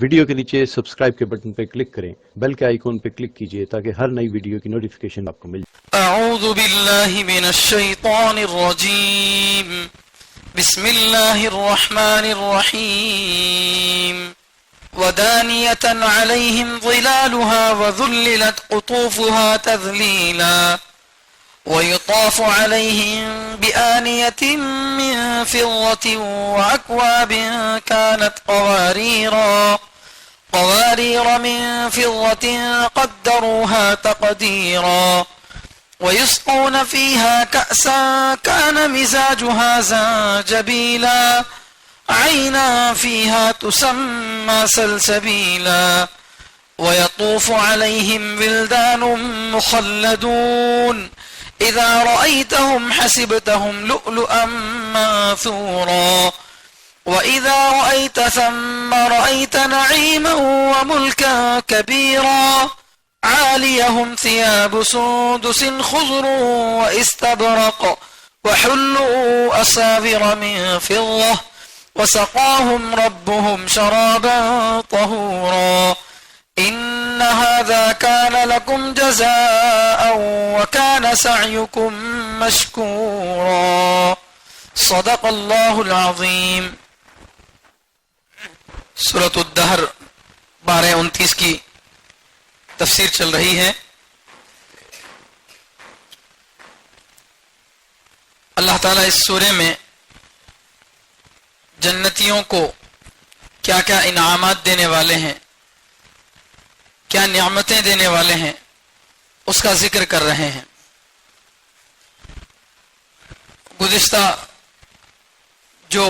Video کے نیچے subscribe کے بٹن پہ کلک کریں، بیل کے آئیکن پہ کلک کیجئے تاکہ ہر نئی ویڈیو کی نوٹیفیکیشن آپ کو مل جائے۔ اعوذ باللہ من الشیطان الرجیم، بسم اللہ الرحمن الرحیم۔ ودانیۃ علیہم ظلالها وذللت قطوفها تذلیلا ويطاف عليهم بآنية من فضة وأكواب كانت قوارير من فضة قدروها تقديرا ويسقون فيها كأسا كان مزاجها زنجبيلا عينا فيها تسمى سلسبيلا ويطوف عليهم ولدان مخلدون إذا رأيتهم حسبتهم لؤلؤا منثورا وإذا رأيت ثم رأيت نعيما وملكا كبيرا عاليهم ثياب سندس خضر واستبرق وحلوا أساور من فضة وسقاهم ربهم شرابا طهورا إن هذا كان لكم جزاء وكان سعيكم مشكورا صدق اللہ العظیم۔ سورۃ الدہر 12-29 کی تفسیر چل رہی ہے۔ اللہ تعالیٰ اس سورے میں جنتیوں کو کیا کیا انعامات دینے والے ہیں، کیا نعمتیں دینے والے ہیں، اس کا ذکر کر رہے ہیں۔ گزشتہ جو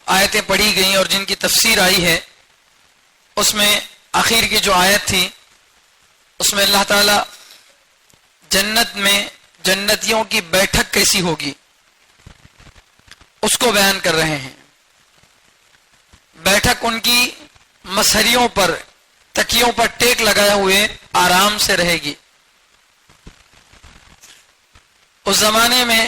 آیتیں پڑھی گئیں اور جن کی تفسیر آئی ہے، اس میں آخر کی جو آیت تھی اس میں اللہ تعالیٰ جنت میں جنتیوں کی بیٹھک کیسی ہوگی اس کو بیان کر رہے ہیں۔ بیٹھک ان کی مسہریوں پر، تکیوں پر ٹیک لگائے ہوئے آرام سے رہے گی۔ اس زمانے میں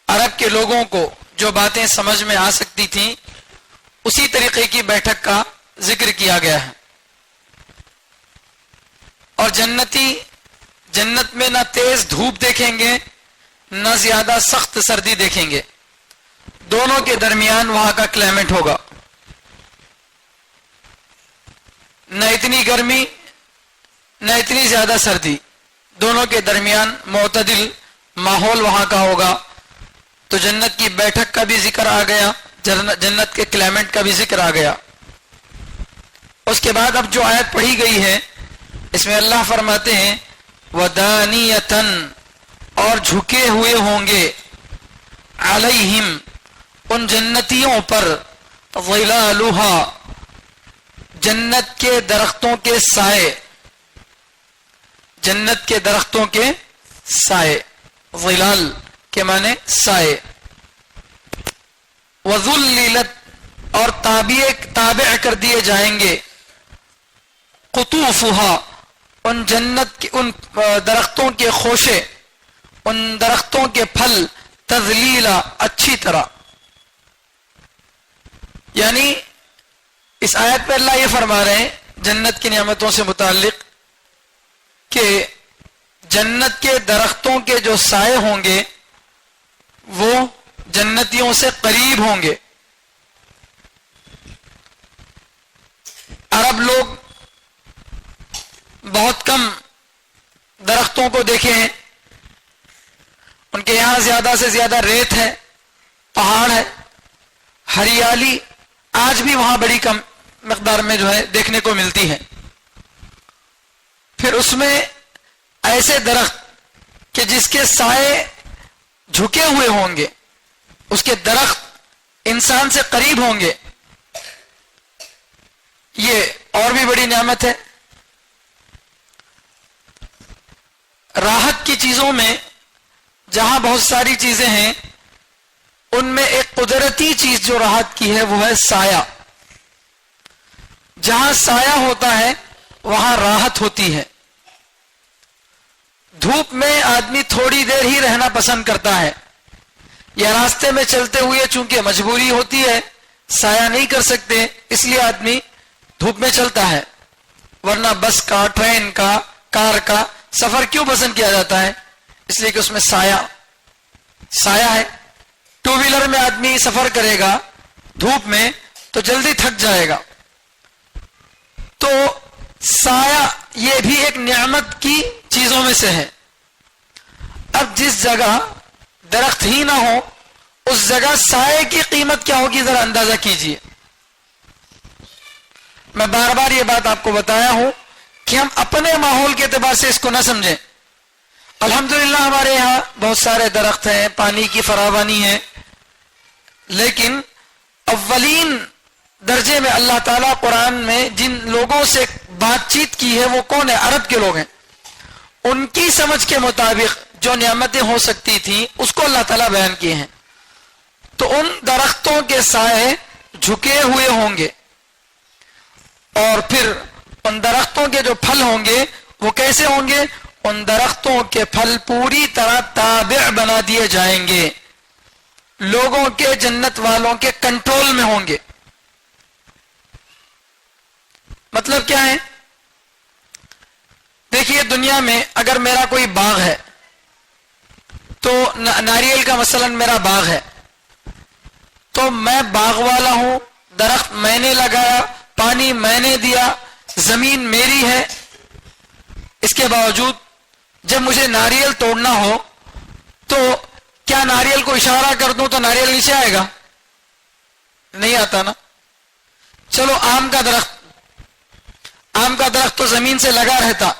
عرب کے لوگوں کو جو باتیں سمجھ میں آ سکتی تھیں اسی طریقے کی بیٹھک کا ذکر کیا گیا ہے۔ اور جنتی جنت میں نہ تیز دھوپ دیکھیں گے نہ زیادہ سخت سردی دیکھیں گے، دونوں کے درمیان وہاں کا کلائمیٹ ہوگا، نہ اتنی گرمی نہ اتنی زیادہ سردی، دونوں کے درمیان معتدل ماحول وہاں کا ہوگا۔ تو جنت کی بیٹھک کا بھی ذکر آ گیا، جنت کے کلائمیٹ کا بھی ذکر آ گیا۔ اس کے بعد اب جو آیت پڑھی گئی ہے اس میں اللہ فرماتے ہیں ودانیتن، اور جھکے ہوئے ہوں گے، علیہم، ان جنتیوں پر، ظلالها، جنت کے درختوں کے سائے، جنت کے درختوں کے سائے، ظلال کے معنی سائے، وذللت، اور تابع کر دیے جائیں گے، قطوفها، ان جنت کے ان درختوں کے خوشے، ان درختوں کے پھل، تذلیلا، اچھی طرح۔ یعنی اس آیت پہ اللہ یہ فرما رہے ہیں جنت کی نعمتوں سے متعلق کہ جنت کے درختوں کے جو سائے ہوں گے وہ جنتیوں سے قریب ہوں گے۔ عرب لوگ بہت کم درختوں کو دیکھے ہیں، ان کے یہاں زیادہ سے زیادہ ریت ہے، پہاڑ ہے، ہریالی آج بھی وہاں بڑی کم مقدار میں جو ہے دیکھنے کو ملتی ہے۔ پھر اس میں ایسے درخت کہ جس کے سائے جھکے ہوئے ہوں گے، اس کے درخت انسان سے قریب ہوں گے، یہ اور بھی بڑی نعمت ہے۔ راحت کی چیزوں میں جہاں بہت ساری چیزیں ہیں ان میں ایک قدرتی چیز جو راحت کی ہے وہ ہے سایہ۔ جہاں سایہ ہوتا ہے وہاں راحت ہوتی ہے۔ دھوپ میں آدمی تھوڑی دیر ہی رہنا پسند کرتا ہے، یا راستے میں چلتے ہوئے چونکہ مجبوری ہوتی ہے سایہ نہیں کر سکتے، اس لیے آدمی دھوپ میں چلتا ہے، ورنہ بس کا، ٹرین کا، کار کا سفر کیوں پسند کیا جاتا ہے؟ اس لیے کہ اس میں سایہ ہے۔ ٹو ویلر میں آدمی سفر کرے گا دھوپ میں تو جلدی تھک جائے گا۔ تو سایہ یہ بھی ایک نعمت کی چیزوں میں سے ہے۔ اب جس جگہ درخت ہی نہ ہو اس جگہ سائے کی قیمت کیا ہوگی، ذرا اندازہ کیجئے۔ میں بار بار یہ بات آپ کو بتایا ہوں کہ ہم اپنے ماحول کے اعتبار سے اس کو نہ سمجھیں۔ الحمدللہ ہمارے یہاں بہت سارے درخت ہیں، پانی کی فراوانی ہے، لیکن اولین درجے میں اللہ تعالیٰ قرآن میں جن لوگوں سے بات چیت کی ہے وہ کون ہے؟ عرب کے لوگ ہیں۔ ان کی سمجھ کے مطابق جو نعمتیں ہو سکتی تھیں اس کو اللہ تعالیٰ بیان کیے ہیں۔ تو ان درختوں کے سائے جھکے ہوئے ہوں گے، اور پھر ان درختوں کے جو پھل ہوں گے وہ کیسے ہوں گے؟ ان درختوں کے پھل پوری طرح تابع بنا دیے جائیں گے، لوگوں کے، جنت والوں کے کنٹرول میں ہوں گے۔ مطلب کیا ہے؟ دیکھیے دنیا میں اگر میرا کوئی باغ ہے تو ناریل کا مثلا میرا باغ ہے، تو میں باغ والا ہوں، درخت میں نے لگایا، پانی میں نے دیا، زمین میری ہے۔ اس کے باوجود جب مجھے ناریل توڑنا ہو تو کیا ناریل کو اشارہ کر دوں تو ناریل نیچے آئے گا؟ نہیں آتا نا۔ چلو آم کا درخت تو زمین سے لگا رہتا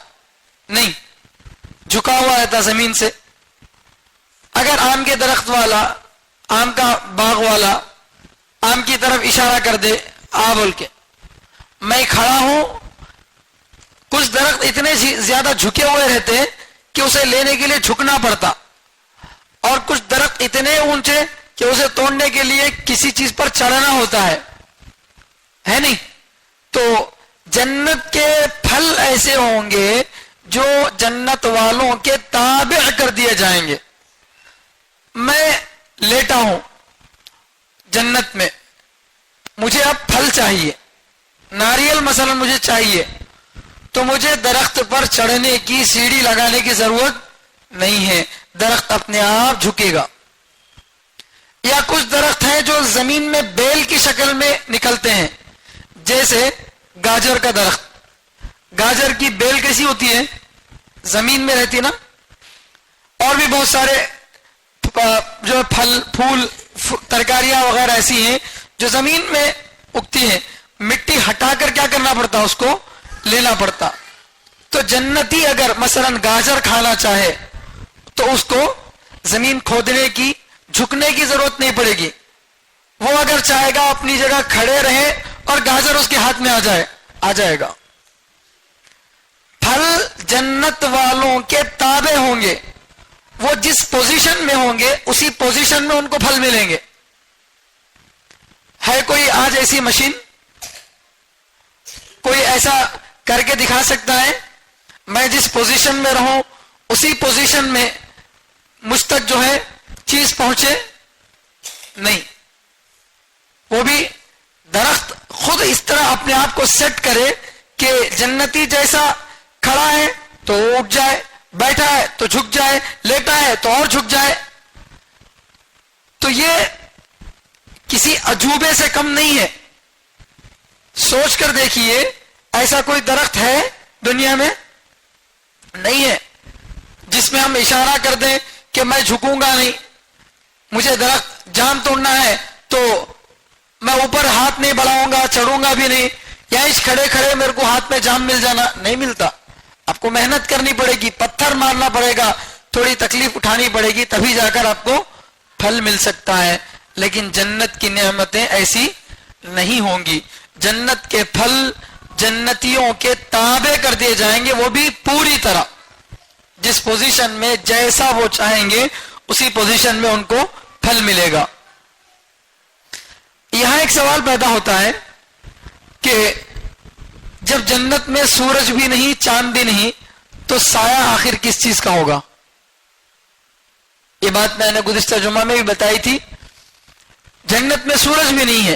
نہیں، جھکا ہوا رہتا زمین سے۔ اگر آم کے درخت والا، آم کا باغ والا آم کی طرف اشارہ کر دے آ بول کے، میں کھڑا ہوں، کچھ درخت اتنے زیادہ جھکے ہوئے رہتے کہ اسے لینے کے لیے جھکنا پڑتا، اور کچھ درخت اتنے اونچے کہ اسے توڑنے کے لیے کسی چیز پر چڑھنا ہوتا ہے نہیں؟ تو جنت کے پھل ایسے ہوں گے جو جنت والوں کے تابع کر دیے جائیں گے۔ میں لیٹا ہوں جنت میں، مجھے اب پھل چاہیے، ناریل مثلا مجھے چاہیے، تو مجھے درخت پر چڑھنے کی، سیڑھی لگانے کی ضرورت نہیں ہے، درخت اپنے آپ جھکے گا۔ یا کچھ درخت ہیں جو زمین میں بیل کی شکل میں نکلتے ہیں، جیسے گاجر کا درخت۔ گاجر کی بیل کیسی ہوتی ہے؟ زمین میں رہتی نا۔ اور بھی بہت سارے جو پھل، پھول، ترکاریاں وغیرہ ایسی ہیں جو زمین میں اگتی ہیں، مٹی ہٹا کر کیا کرنا پڑتا، اس کو لینا پڑتا۔ تو جنتی اگر مثلا گاجر کھانا چاہے تو اس کو زمین کھودنے کی، جھکنے کی ضرورت نہیں پڑے گی، وہ اگر چاہے گا اپنی جگہ کھڑے رہے اور گاجر اس کے ہاتھ میں آ جائے گا۔ پھل جنت والوں کے تابع ہوں گے، وہ جس پوزیشن میں ہوں گے اسی پوزیشن میں ان کو پھل ملیں گے۔ ہے کوئی آج ایسی مشین؟ کوئی ایسا کر کے دکھا سکتا ہے میں جس پوزیشن میں رہوں اسی پوزیشن میں مجھ تک جو ہے چیز پہنچے؟ نہیں۔ وہ بھی درخت خود اس طرح اپنے آپ کو سیٹ کرے کہ جنتی جیسا کھڑا ہے تو اٹھ جائے، بیٹھا ہے تو جھک جائے، لیٹا ہے تو اور جھک جائے۔ تو یہ کسی عجوبے سے کم نہیں ہے۔ سوچ کر دیکھیے، ایسا کوئی درخت ہے دنیا میں؟ نہیں ہے جس میں ہم اشارہ کر دیں کہ میں جھکوں گا نہیں، مجھے درخت جان توڑنا ہے تو میں اوپر ہاتھ نہیں بڑھاؤں گا، چڑھوں گا بھی نہیں، یا اس کھڑے کھڑے میرے کو ہاتھ میں جام مل جانا، نہیں ملتا۔ آپ کو محنت کرنی پڑے گی، پتھر مارنا پڑے گا، تھوڑی تکلیف اٹھانی پڑے گی، تبھی جا کر آپ کو پھل مل سکتا ہے۔ لیکن جنت کی نعمتیں ایسی نہیں ہوں گی۔ جنت کے پھل جنتیوں کے تابع کر دیے جائیں گے، وہ بھی پوری طرح، جس پوزیشن میں جیسا وہ چاہیں گے اسی پوزیشن میں ان کو پھل ملے گا۔ یہاں ایک سوال پیدا ہوتا ہے کہ جب جنت میں سورج بھی نہیں، چاند بھی نہیں، تو سایہ آخر کس چیز کا ہوگا؟ یہ بات میں نے گزشتہ جمعہ میں بھی بتائی تھی۔ جنت میں سورج بھی نہیں ہے،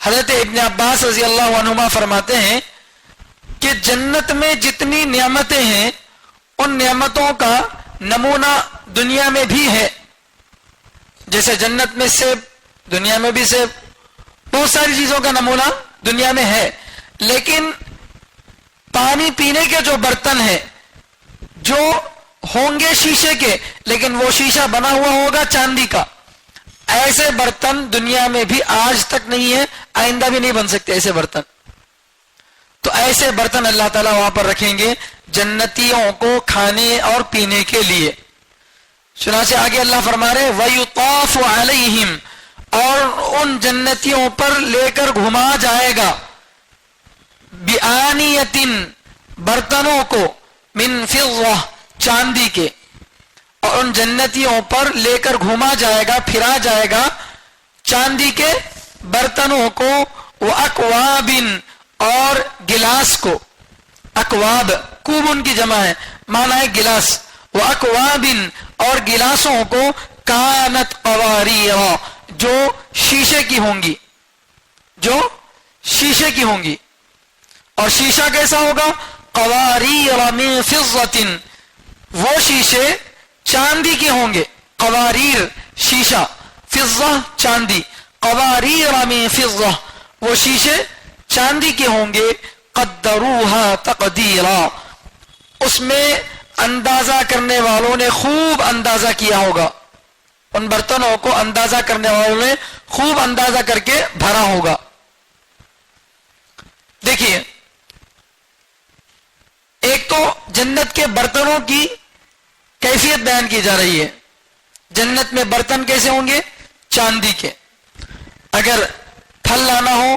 حضرت ابن عباس رضی اللہ عنہما فرماتے ہیں کہ جنت میں جتنی نعمتیں ہیں ان نعمتوں کا نمونہ دنیا میں بھی ہے. جیسے جنت میں سیب، دنیا میں بھی سیب، بہت ساری چیزوں کا نمونہ دنیا میں ہے. لیکن پانی پینے کے جو برتن ہیں جو ہوں گے شیشے کے، لیکن وہ شیشہ بنا ہوا ہوگا چاندی کا، ایسے برتن دنیا میں بھی آج تک نہیں ہے، آئندہ بھی نہیں بن سکتے ایسے برتن. تو ایسے برتن اللہ تعالیٰ وہاں پر رکھیں گے جنتیوں کو کھانے اور پینے کے لیے. چنانچہ آگے اللہ فرما رہے وَيُطَافُ عَلَيْهِمْ، اور ان جنتیوں پر لے کر گھما جائے گا بِآنِيَةٍ، برتنوں کو، مِن فِضَّةٍ، چاندی کے، اور ان جنتیوں پر لے کر گھوما جائے گا، پھرا جائے گا چاندی کے برتنوں کو، وَأَكْوَابٍ، اور گلاس کو. اکواب کوب ان کی جمع ہے، معنی ہے گلاس. وَأَكْوَابٍ، اور گلاسوں کو، کانت قواریر، جو شیشے کی ہوں گی، جو شیشے کی ہوں گی. اور شیشہ کیسا ہوگا؟ قواریر من فضة، وہ شیشے چاندی کے ہوں گے. قواریر شیشہ، فضہ چاندی، قواریر من فضہ، وہ شیشے چاندی کے ہوں گے. قدروها تقدیرا، اس میں اندازہ کرنے والوں نے خوب اندازہ کیا ہوگا، ان برتنوں کو اندازہ کرنے والوں نے خوب اندازہ کر کے بھرا ہوگا. دیکھیے، ایک تو جنت کے برتنوں کی کیفیت بیان کی جا رہی ہے. جنت میں برتن کیسے ہوں گے؟ چاندی کے. اگر پھل لانا ہو،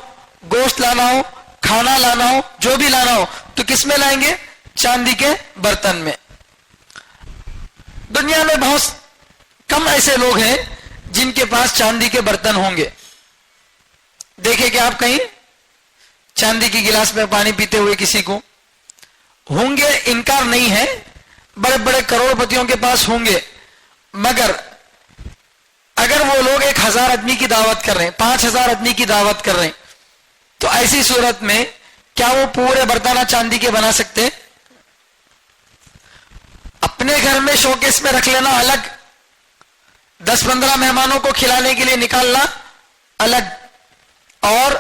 گوشت لانا ہو، کھانا لانا ہو، جو بھی لانا ہو تو کس میں لائیں گے؟ چاندی کے برتن میں. دنیا میں بہت کم ایسے لوگ ہیں جن کے پاس چاندی کے برتن ہوں گے. دیکھیں کہ آپ کہیں چاندی کی گلاس میں پانی پیتے ہوئے کسی کو ہوں گے، انکار نہیں ہے، بڑے بڑے کروڑ پتیوں کے پاس ہوں گے. مگر اگر وہ لوگ 1000 آدمی کی دعوت کر رہے ہیں، 5000 آدمی کی دعوت کر رہے ہیں، تو ایسی صورت میں کیا وہ پورے برتنہ چاندی کے بنا سکتے؟ اپنے گھر میں شوکیس میں رکھ لینا الگ، 10-15 مہمانوں کو کھلانے کے لیے نکالنا الگ. اور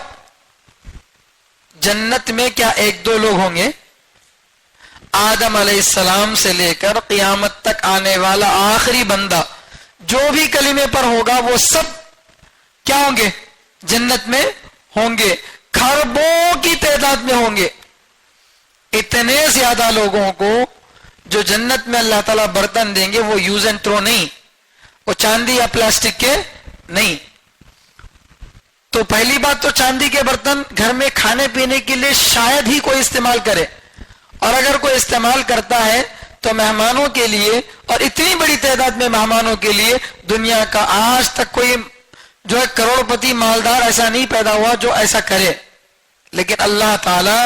جنت میں کیا 1-2 لوگ ہوں گے؟ آدم علیہ السلام سے لے کر قیامت تک آنے والا آخری بندہ جو بھی کلمے پر ہوگا وہ سب کیا ہوں گے؟ جنت میں ہوں گے. کھربوں کی تعداد میں ہوں گے. اتنے زیادہ لوگوں کو جو جنت میں اللہ تعالیٰ برتن دیں گے وہ یوز اینڈ تھرو نہیں، وہ چاندی یا پلاسٹک کے نہیں. تو پہلی بات تو چاندی کے برتن گھر میں کھانے پینے کے لیے شاید ہی کوئی استعمال کرے، اور اگر کوئی استعمال کرتا ہے تو مہمانوں کے لیے، اور اتنی بڑی تعداد میں مہمانوں کے لیے. دنیا کا آج تک کوئی جو ہے کروڑ پتی مالدار ایسا نہیں پیدا ہوا جو ایسا کرے. لیکن اللہ تعالیٰ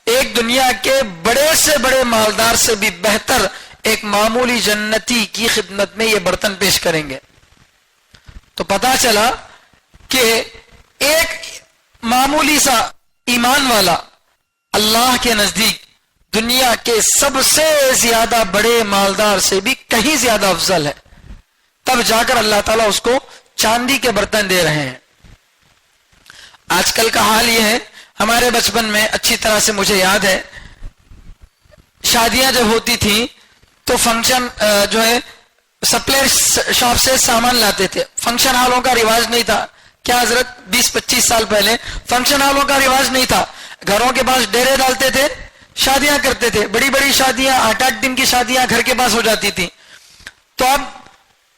ایک دنیا کے بڑے سے بڑے مالدار سے بھی بہتر ایک معمولی جنتی کی خدمت میں یہ برتن پیش کریں گے. تو پتا چلا کہ ایک معمولی سا ایمان والا اللہ کے نزدیک دنیا کے سب سے زیادہ بڑے مالدار سے بھی کہیں زیادہ افضل ہے. تب جا کر اللہ تعالیٰ اس کو چاندی کے برتن دے رہے ہیں. آج کل کا حال یہ ہے، ہمارے بچپن میں اچھی طرح سے مجھے یاد ہے، شادیاں جب ہوتی تھیں تو فنکشن جو ہے سپلائر شاپ سے سامان لاتے تھے. فنکشن ہالوں کا رواج نہیں تھا. کیا حضرت 20-25 سال پہلے فنکشن ہالوں کا رواج نہیں تھا. گھروں کے پاس ڈیرے ڈالتے تھے، شادیاں کرتے تھے. بڑی بڑی شادیاں 8-8 دن کی شادیاں گھر کے پاس ہو جاتی تھی. تو اب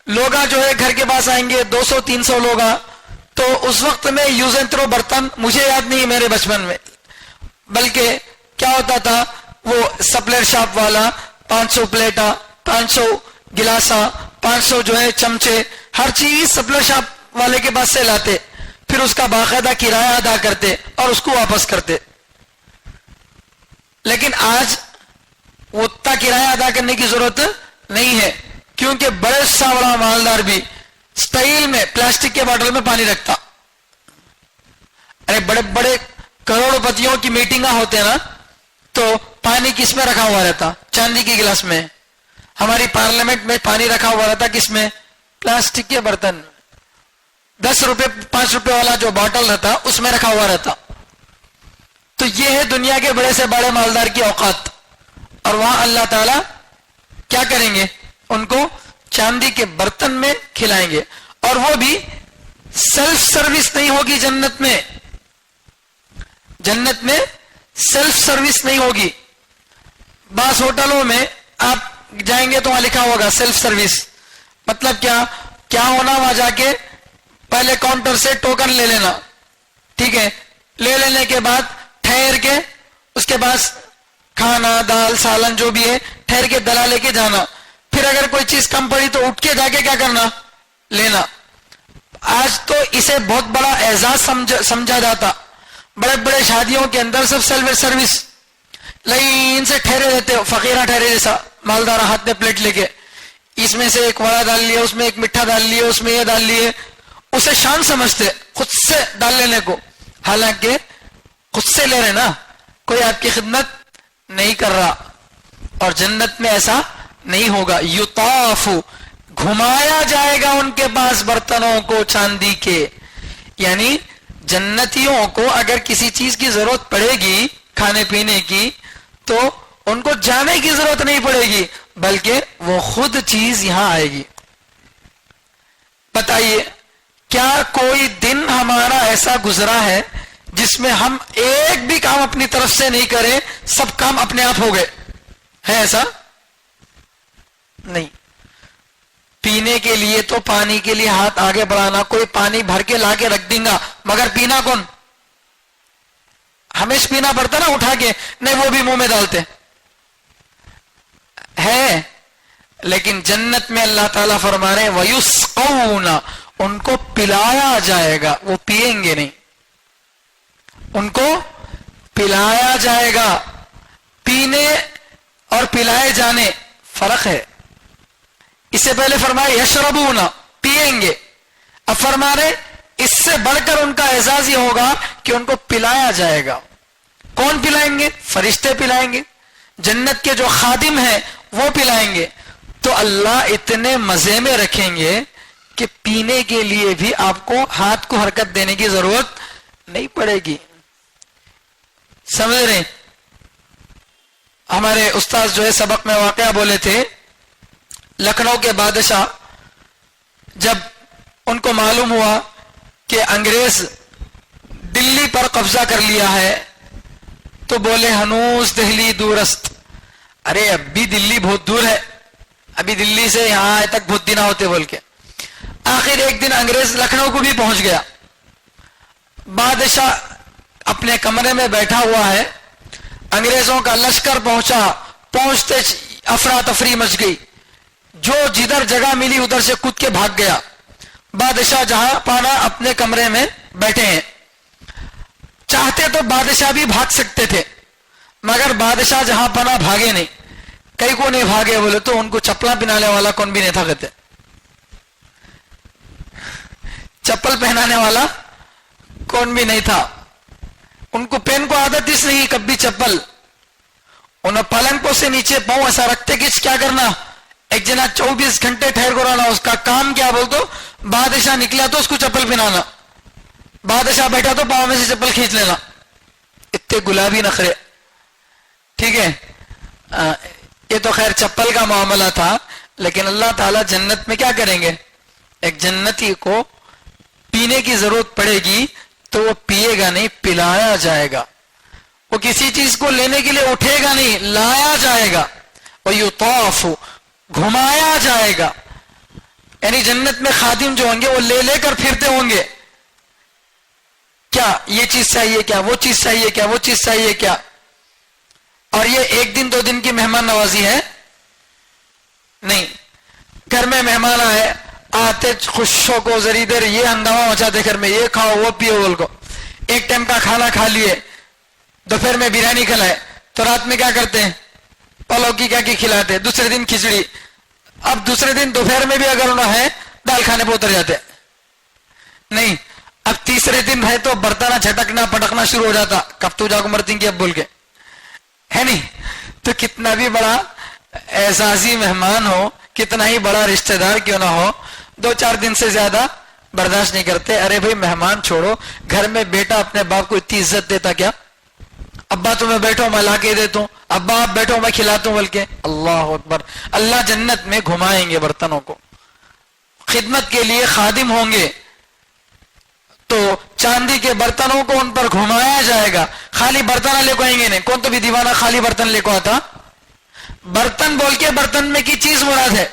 لوگ جو ہے گھر کے پاس آئیں گے 200-300 لوگ. تو اس وقت میں یوز اینڈ تھرو برتن مجھے یاد نہیں میرے بچپن میں، بلکہ کیا ہوتا تھا وہ سپلائر شاپ والا 500 پلیٹا، 500 گلاسا، 500 جو ہے چمچے، ہر چیز سپلائر شاپ والے کے پاس سے لاتے، پھر اس کا باقاعدہ کرایہ ادا کرتے اور اس کو واپس کرتے. لیکن آج وہ اتنا کرایہ ادا کرنے کی ضرورت نہیں ہے، کیونکہ بڑے سا بڑا مالدار بھی اسٹائل میں پلاسٹک کے باٹل میں پانی رکھتا. ارے بڑے بڑے کروڑپتیوں کی میٹنگاں ہوتے ہیں نا, تو پانی کس میں رکھا ہوا رہتا؟ چاندی کی گلاس میں. ہماری پارلیمنٹ میں پانی رکھا ہوا رہتا کس میں؟ پلاسٹک کے برتن. 10 روپے 5 روپے والا جو باٹل رہتا اس میں رکھا ہوا رہتا. تو یہ ہے دنیا کے بڑے سے بڑے مالدار کی اوقات. اور وہاں اللہ تعالی کیا کریں گے؟ ان کو چاندی کے برتن میں کھلائیں گے. اور وہ بھی سیلف سروس نہیں ہوگی جنت میں. جنت میں سیلف سروس نہیں ہوگی. بعض ہوٹلوں میں آپ جائیں گے تو وہاں لکھا ہوگا سیلف سروس. مطلب کیا ہونا؟ وہاں جا کے پہلے کاؤنٹر سے ٹوکن لے لینا, ٹھیک ہے, لے لینے کے بعد ٹھہر کے اس کے بعد کھانا دال سالن جو بھی ہے ٹھہر کے دلا لے کے جانا. پھر اگر کوئی چیز کم پڑی تو اٹھ کے جا کے کیا کرنا؟ لینا. آج تو اسے بہت بڑا اعزاز سمجھا جاتا. بڑے بڑے شادیوں کے اندر سب سیلف سروس لائن سے ٹھہرے رہتے, فقیرہ ٹھہرے جیسا, مالدار ہاتھ میں پلیٹ لے کے, اس میں سے ایک وڑا ڈال لیا, اس میں ایک میٹھا ڈال لیا, اس میں یہ ڈال لیے. اسے شان سمجھتے خود سے ڈال لینے کو, حالانکہ خود سے لے رہے نا, کوئی آپ کی خدمت نہیں کر رہا. اور جنت میں ایسا نہیں ہوگا. یطاف, گھمایا جائے گا ان کے پاس برتنوں کو چاندی کے. یعنی جنتیوں کو اگر کسی چیز کی ضرورت پڑے گی کھانے پینے کی تو ان کو جانے کی ضرورت نہیں پڑے گی, بلکہ وہ خود چیز یہاں آئے گی. بتائیے کیا کوئی دن ہمارا ایسا گزرا ہے جس میں ہم ایک بھی کام اپنی طرف سے نہیں کریں, سب کام اپنے آپ ہو گئے؟ ہے ایسا؟ نہیں. پینے کے لیے تو پانی کے لیے ہاتھ آگے بڑھانا, کوئی پانی بھر کے لا کے رکھ دیں گا, مگر پینا کون؟ ہمیشہ پینا پڑتا نا اٹھا کے, نہیں وہ بھی منہ میں ڈالتے ہے. لیکن جنت میں اللہ تعالیٰ فرما رہے وَيُسْقَوْنَ, ان کو پلایا جائے گا, وہ پیئیں گے نہیں, ان کو پلایا جائے گا. پینے اور پلائے جانے فرق ہے. اس سے پہلے فرمائے یشربون, پیئیں گے. اب فرما رہے اس سے بڑھ کر ان کا اعزاز یہ ہوگا کہ ان کو پلایا جائے گا. کون پلائیں گے؟ فرشتے پلائیں گے. جنت کے جو خادم ہیں وہ پلائیں گے. تو اللہ اتنے مزے میں رکھیں گے کہ پینے کے لیے بھی آپ کو ہاتھ کو حرکت دینے کی ضرورت نہیں پڑے گی. سمجھ رہے؟ ہمارے استاد جو ہے سبق میں واقعہ بولے تھے, لکھنؤ کے بادشاہ جب ان کو معلوم ہوا کہ انگریز دلی پر قبضہ کر لیا ہے تو بولے ہنوز دہلی دورست, ارے اب بھی دلی بہت دور ہے, ابھی دلی سے یہاں آئے تک بہت دن ہوتے بول کے. آخر ایک دن انگریز لکھنؤ کو بھی پہنچ گیا. بادشاہ اپنے کمرے میں بیٹھا ہوا ہے, انگریزوں کا لشکر پہنچا, پہنچتے افراتفری مچ گئی, جو جدھر جگہ ملی ادھر سے کود کے بھاگ گیا. بادشاہ جہاں پانا اپنے کمرے میں بیٹھے ہیں. چاہتے تو بادشاہ بھی بھاگ سکتے تھے, مگر بادشاہ جہاں پانا بھاگے نہیں. کئی کو نہیں بھاگے بولے تو ان کو چپلا پہنانے والا کون بھی نہیں تھا. کہتے چپل پہنانے والا کون بھی نہیں تھا. ان کو پین کو عادت اس نہیں کبھی چپل, انہیں پلنگوں سے نیچے پاؤں ایسا رکھتے کہ کیا کرنا, ایک جنا 24 گھنٹے ٹھہر کو رہنا, اس کا کام کیا بول تو بادشاہ نکلا تو اس کو چپل پہنانا, بادشاہ بیٹھا تو پاؤں میں سے چپل کھینچ لینا. اتنے گلابی نخرے. ٹھیک ہے, یہ تو خیر چپل کا معاملہ تھا. لیکن اللہ تعالیٰ جنت میں کیا کریں گے, ایک جنتی کو پینے کی ضرورت پڑے گی تو وہ پیے گا نہیں, پلایا جائے گا. وہ کسی چیز کو لینے کے لیے اٹھے گا نہیں, لایا جائے گا. وَيُطَافُ, گھمایا جائے گا. یعنی جنت میں خادم جو ہوں گے وہ لے لے کر پھرتے ہوں گے, کیا یہ چیز چاہیے, کیا وہ چیز چاہیے, کیا وہ چیز چاہیے, کیا. اور یہ 1 دن 2 دن کی مہمان نوازی ہے نہیں. گھر میں مہمان آئے, آتے خوشوں کو ذری دیر یہ ہنگامہ مچاتے گھر میں, یہ کھاؤ وہ پیو بول کو. ایک ٹائم کا کھانا کھا لیے, دوپہر میں بریانی کھلائے تو رات میں کیا کرتے ہیں, پلاؤ کی کیا کی کھلاتے, دوسرے دن کھچڑی. اب دوسرے دن دوپہر میں بھی اگر انہوں ہے دال کھانے پہ اتر جاتے نہیں. اب تیسرے دن ہے تو برتنا جھٹکنا پٹکنا شروع ہو جاتا, کب تو جا کو مرتی کی اب بول کے, ہے نہیں؟ تو کتنا بھی بڑا اعزازی مہمان ہو, کتنا ہی بڑا رشتہ دار کیوں نہ ہو, 2-4 دن سے زیادہ برداشت نہیں کرتے. ارے بھائی مہمان چھوڑو, گھر میں بیٹا اپنے باپ کو اتنی عزت دیتا کیا؟ ابا تمہیں بیٹھو میں لا کے دیتا ہوں, ابا آپ بیٹھو میں کھلاتا ہوں, بلکہ اللہ اکبر. اللہ جنت میں گھمائیں گے برتنوں کو, خدمت کے لیے خادم ہوں گے, تو چاندی کے برتنوں کو ان پر گھمایا جائے گا. خالی برتن لے کو آئیں گے نہیں, کون تو بھی دیوانہ خالی برتن لے کو آتا. برتن بول کے برتن میں کی چیز مراد ہے,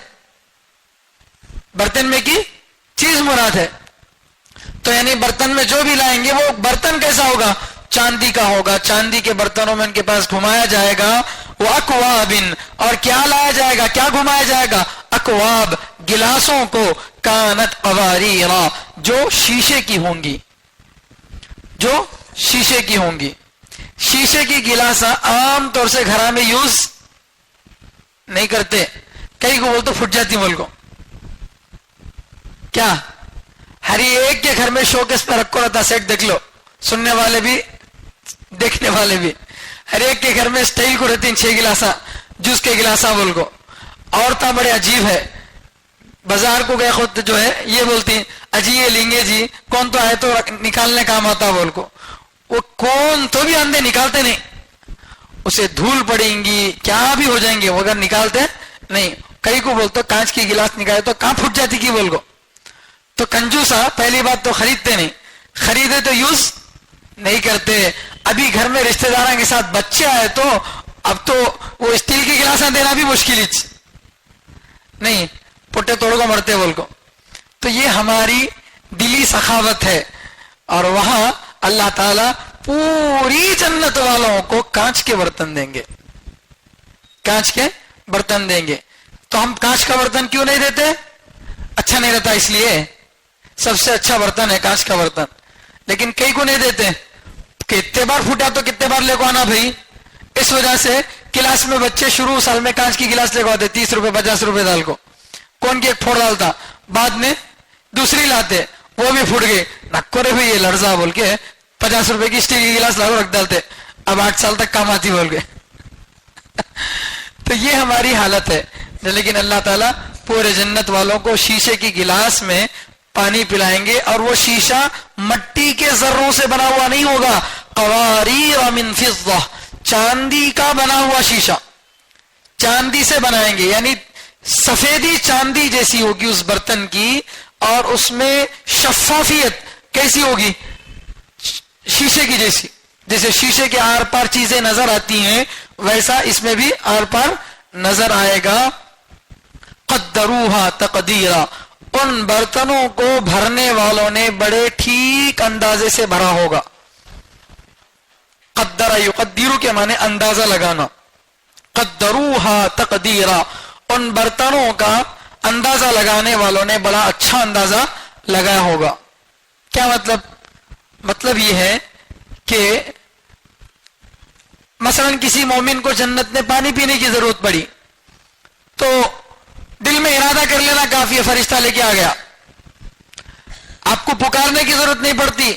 برتن میں کی چیز مراد ہے. تو یعنی برتن میں جو بھی لائیں گے وہ برتن کیسا ہوگا؟ چاندی کا ہوگا. چاندی کے برتنوں میں ان کے پاس گھمایا جائے گا. وہ اکواب, اور کیا لایا جائے گا, کیا گھمایا جائے گا؟ اکواب, گلاسوں کو, کانت قواریرا, جو شیشے کی ہوں گی, جو شیشے کی ہوں گی. شیشے کی گلاساں عام طور سے گھر میں یوز نہیں کرتے, کئی کو بول تو پھٹ جاتی مل کو. کیا ہر ایک کے گھر میں شوکیس پہ رکھو رہتا, سیٹ دیکھ لو, سننے والے بھی دیکھنے والے بھی, ہر ایک کے گھر میں اسٹائل کو رہتی 6 گلاساں, جوس کے گلاساں بول کو. عورتیں بڑے عجیب ہے, بازار کو گئے خود جو ہے یہ بولتی اجی یہ لیں گے جی, کون تو آئے تو نکالنے کام آتا بول کو. وہ کون تو بھی اندھے نکالتے نہیں, اسے دھول پڑیں گی کیا بھی ہو جائیں گے, وہ اگر نکالتے نہیں. کئی کو بولتے کانچ کی گلاس نکالے تو کہاں پھٹ جاتی کی بول کو. تو کنجوسا پہلی بات تو خریدتے نہیں, خریدے تو یوز نہیں کرتے. ابھی گھر میں رشتہ داروں کے ساتھ بچے آئے تو اب تو وہ اسٹیل کی گلاساں دینا بھی مشکل نہیں, پٹے توڑ کو مرتے بول کو. تو یہ ہماری دلی سخاوت ہے. اور وہاں اللہ تعالی پوری جنت والوں کو کانچ کے برتن دیں گے, کانچ کے برتن دیں گے. تو ہم کانچ کا برتن کیوں نہیں دیتے؟ اچھا نہیں رہتا اس لیے, سب سے اچھا برتن ہے کانچ کا برتن. لیکن کئی کو نہیں دیتے, کتنے بار پھوٹا تو کتنے بار لے کو آنا بھائی. اس وجہ سے کلاس میں بچے شروع سال میں کانچ کی گلاس لے کو آتے, 30 روپے 50 روپے ڈال کو, کون کی ایک پھوڑ ڈالتا, بعد میں دوسری لاتے, وہ بھی پھوٹ گئی, نکو رے بھائی یہ لڑزا بول کے 50 روپے کی اسٹیل کی گلاس لاگو رکھ ڈالتے, اب 8 سال تک کام آتی بول کے. تو یہ ہماری حالت ہے. لیکن اللہ تعالیٰ پورے جنت والوں کو شیشے کی گلاس میں پانی پلائیں گے, اور وہ شیشہ مٹی کے ذروں سے بنا ہوا نہیں ہوگا. قواریر من فضہ, چاندی کا بنا ہوا شیشہ, چاندی سے بنائیں گے, یعنی سفیدی چاندی جیسی ہوگی اس برتن کی, اور اس میں شفافیت کیسی ہوگی؟ شیشے کی جیسی. جیسے شیشے کے آر پار چیزیں نظر آتی ہیں ویسا اس میں بھی آر پار نظر آئے گا. قدروها تقدیرا, ان برتنوں کو بھرنے والوں نے بڑے ٹھیک اندازے سے بھرا ہوگا. قدر یقدر کے معنی اندازہ لگانا. قدروها تقدیرا, ان برتنوں کا اندازہ لگانے والوں نے بڑا اچھا اندازہ لگایا ہوگا. کیا مطلب؟ مطلب یہ ہے کہ مثلا کسی مومن کو جنت میں پانی پینے کی ضرورت پڑی تو دل میں ارادہ کر لینا کافی ہے, فرشتہ لے کے آ گیا. آپ کو پکارنے کی ضرورت نہیں پڑتی.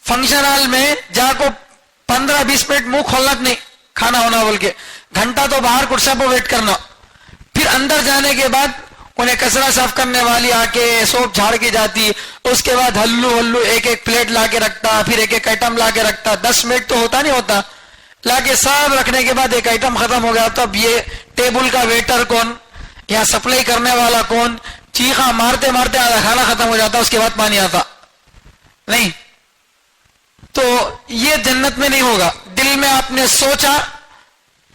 فنکشن ہال میں جا کو 15-20 منٹ منہ کھولنا نہیں, کھانا ہونا بول کے, گھنٹہ تو باہر کرسا پہ ویٹ کرنا. پھر اندر جانے کے بعد انہیں کچرا صاف کرنے والی آ کے سوپ جھاڑ کے جاتی, اس کے بعد ہلو ایک ایک پلیٹ لا کے رکھتا, پھر ایک ایک آئٹم لا کے رکھتا. 10 منٹ تو ہوتا نہیں ہوتا, لا کے سب رکھنے کے بعد ایک آئٹم ختم ہو گیا تو اب یہ ٹیبل کا ویٹر کون یا سپلائی کرنے والا کون, چیخا مارتے مارتے آدھا کھانا ختم ہو جاتا, اس کے بعد پانی آتا نہیں. تو یہ جنت میں نہیں ہوگا. دل میں آپ نے سوچا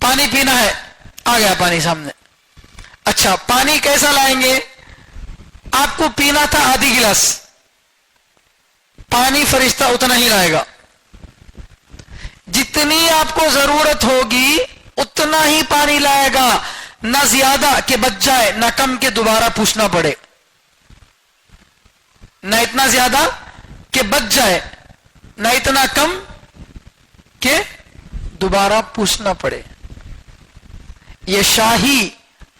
پانی پینا ہے, آ گیا پانی سامنے. اچھا پانی کیسا لائیں گے؟ آپ کو پینا تھا آدھی گلاس, پانی فرشتہ اتنا ہی لائے گا. جتنی آپ کو ضرورت ہوگی اتنا ہی پانی لائے گا, نہ زیادہ کہ بچ جائے, نہ کم کہ دوبارہ پوچھنا پڑے. نہ اتنا زیادہ کہ بچ جائے, نہ اتنا کم کہ دوبارہ پوچھنا پڑے. یہ شاہی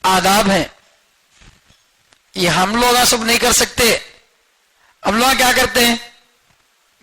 آداب ہیں, یہ ہم لوگ سب نہیں کر سکتے. ہم لوگ کیا کرتے ہیں؟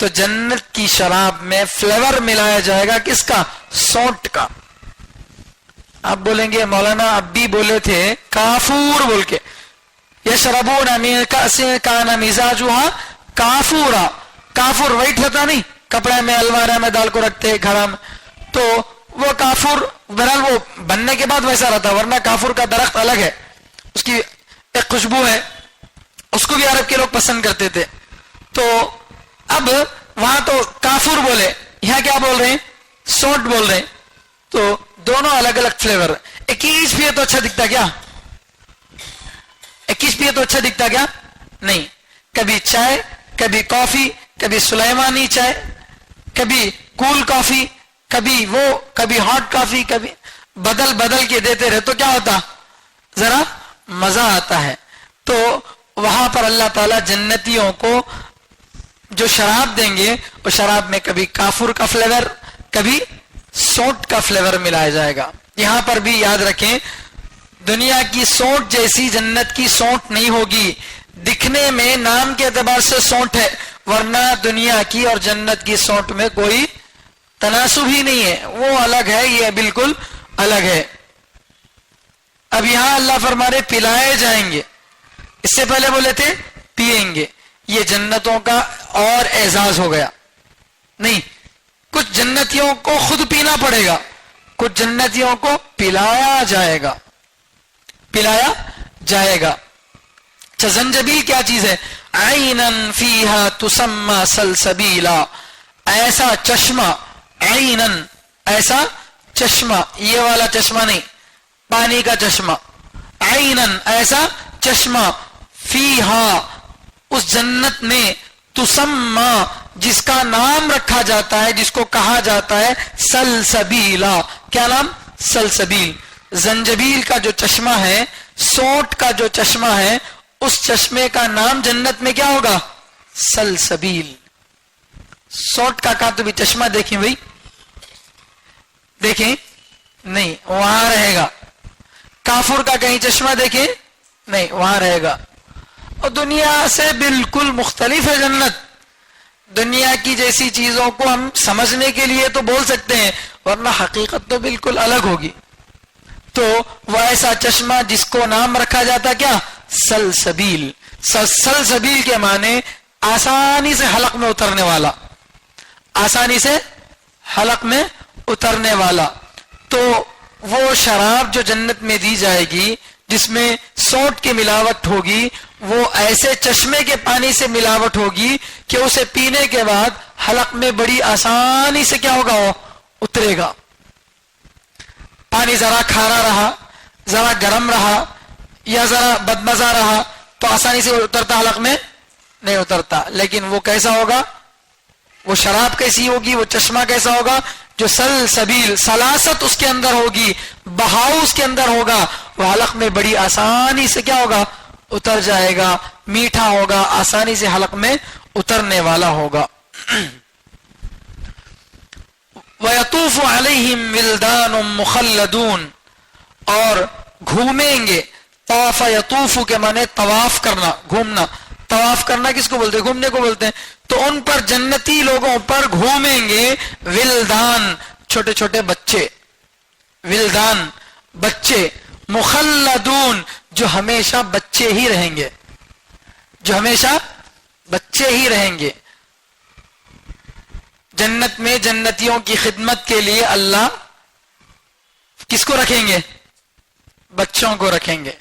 تو جنت کی شراب میں فلیور ملایا جائے گا کس کا؟ سونٹ کا. آپ بولیں گے مولانا اب بھی بولے تھے کافور بول کے. یشربون من کأس کان مزاجها کافورا. کافور وائٹ ہوتا نہیں کپڑے میں المارے میں ڈال کو رکھتے گھڑا میں, تو وہ کافور بہرحال وہ بننے کے بعد ویسا رہتا, ورنہ کافور کا درخت الگ ہے, اس کی ایک خوشبو ہے, اس کو بھی عرب کے لوگ پسند کرتے تھے. تو اب وہاں تو کافور بولے, یہاں کیا بول رہے ہیں؟ سونٹ بول رہے ہیں. تو دونوں الگ الگ فلیور. 21 پیے تو اچھا دکھتا کیا؟ 21 پیے تو اچھا دکھتا کیا؟ نہیں. کبھی چائے, کبھی کافی, کبھی سلیمانی چائے, کبھی کول کافی, کبھی وہ, کبھی ہاٹ کافی, کبھی بدل بدل کے دیتے رہے تو کیا ہوتا؟ ذرا مزہ آتا ہے. تو وہاں پر اللہ تعالیٰ جنتیوں کو جو شراب دیں گے وہ شراب میں کبھی کافور کا فلیور, کبھی سونٹ کا فلیور ملایا جائے گا. یہاں پر بھی یاد رکھیں دنیا کی سونٹ جیسی جنت کی سونٹ نہیں ہوگی. دکھنے میں نام کے اعتبار سے سونٹ ہے, ورنہ دنیا کی اور جنت کی سونٹ میں کوئی تناسب ہی نہیں ہے, وہ الگ ہے, یہ بالکل الگ ہے. اب یہاں اللہ فرما رہے پلائے جائیں گے, اس سے پہلے بولے تھے پیئیں گے. یہ جنتوں کا اور اعزاز ہو گیا. نہیں, کچھ جنتیوں کو خود پینا پڑے گا, کچھ جنتیوں کو پلایا جائے گا, پلایا جائے گا. اچھا زنجبیل کیا چیز ہے؟ عینن فیہا تسمى سلسبیلا. ایسا چشمہ, عینن ایسا چشمہ, یہ والا چشمہ نہیں, پانی کا چشمہ. عینن ایسا چشمہ, فیہا اس جنت میں, تسمى جس کا نام رکھا جاتا ہے, جس کو کہا جاتا ہے سلسبیلا. کیا نام؟ سلسبیل. زنجبیل کا جو چشمہ ہے, سونٹ کا جو چشمہ ہے, اس چشمے کا نام جنت میں کیا ہوگا؟ سلسبیل. سونٹ کا کہا تو بھی چشمہ دیکھیں بھائی, دیکھیں نہیں, وہاں رہے گا. کافور کا کہیں چشمہ دیکھیں نہیں, وہاں رہے گا. اور دنیا سے بالکل مختلف ہے جنت. دنیا کی جیسی چیزوں کو ہم سمجھنے کے لیے تو بول سکتے ہیں, ورنہ حقیقت تو بالکل الگ ہوگی. تو وہ ایسا چشمہ جس کو نام رکھا جاتا کیا؟ سلسبیل. سلسبیل کے معنی آسانی سے حلق میں اترنے والا, آسانی سے حلق میں اترنے والا. تو وہ شراب جو جنت میں دی جائے گی جس میں سونٹ کی ملاوٹ ہوگی, وہ ایسے چشمے کے پانی سے ملاوٹ ہوگی کہ اسے پینے کے بعد حلق میں بڑی آسانی سے کیا ہوگا؟ وہ اترے گا. پانی ذرا کھارا رہا, ذرا گرم رہا, یا ذرا بدمزہ رہا تو آسانی سے اترتا حلق میں نہیں اترتا. لیکن وہ کیسا ہوگا؟ وہ شراب کیسی ہوگی, وہ چشمہ کیسا ہوگا؟ جو سلسبیل, سلاست اس کے اندر ہوگی, بہاؤ اس کے اندر ہوگا, وہ حلق میں بڑی آسانی سے کیا ہوگا؟ اتر جائے گا. میٹھا ہوگا, آسانی سے حلق میں اترنے والا ہوگا. وَيَطُوفُ عَلَيْهِمْ وِلْدَانٌ مُخَلَّدُونَ, اور گھومیں گے. طواف یطوف کے معنی طواف کرنا, گھومنا. طواف کرنا کس کو بولتے ہیں؟ گھومنے کو بولتے ہیں. تو ان پر جنتی لوگوں پر گھومیں گے ولدان, چھوٹے چھوٹے بچے. ولدان بچے, مخلدون جو ہمیشہ بچے ہی رہیں گے, جو ہمیشہ بچے ہی رہیں گے. جنت میں جنتیوں کی خدمت کے لیے اللہ کس کو رکھیں گے؟ بچوں کو رکھیں گے.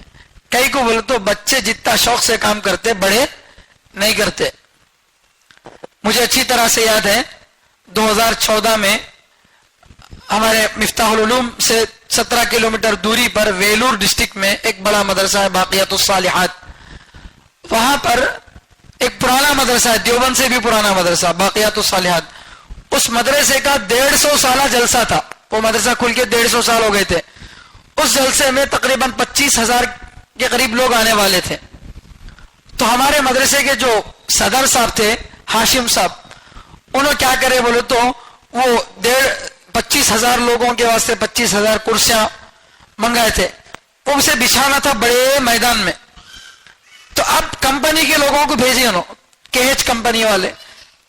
کئی کو بولے تو بچے جتنا شوق سے کام کرتے بڑے نہیں کرتے. مجھے اچھی طرح سے یاد ہے 2014 میں ہمارے مفتاح العلوم سے 17 کلومیٹر دوری پر ویلور ڈسٹرکٹ میں ایک بڑا مدرسہ ہے باقیات الصالحات. وہاں پر ایک پرانا مدرسہ ہے, دیوبند سے بھی پرانا مدرسہ باقیات الصالحات. اس مدرسے کا 150 سالہ جلسہ تھا. وہ مدرسہ کھل کے 150 سال ہو گئے تھے. اس جلسے میں تقریباً 25,000 کے قریب لوگ آنے والے تھے. تو ہمارے مدرسے کے جو صدر صاحب تھے ہاشم صاحب, انہوں کیا کرے بولے تو وہ 25,000 لوگوں کے واسطے 25,000 کرسیاں منگائے تھے. وہ اسے بچھانا تھا بڑے میدان میں. تو اب کمپنی کے لوگوں کو بھیجے انہوں, KH کمپنی والے,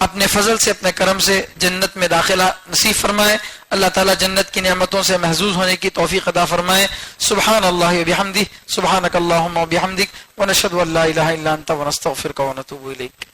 اپنے فضل سے اپنے کرم سے جنت میں داخلہ نصیب فرمائے. اللہ تعالیٰ جنت کی نعمتوں سے محظوظ ہونے کی توفیق عطا فرمائے. سبحان اللہ و بحمدہ سبحانک اللہم و بحمدک ونشہد ان لا الہ الا انت ونستغفرک ونتوب الیک.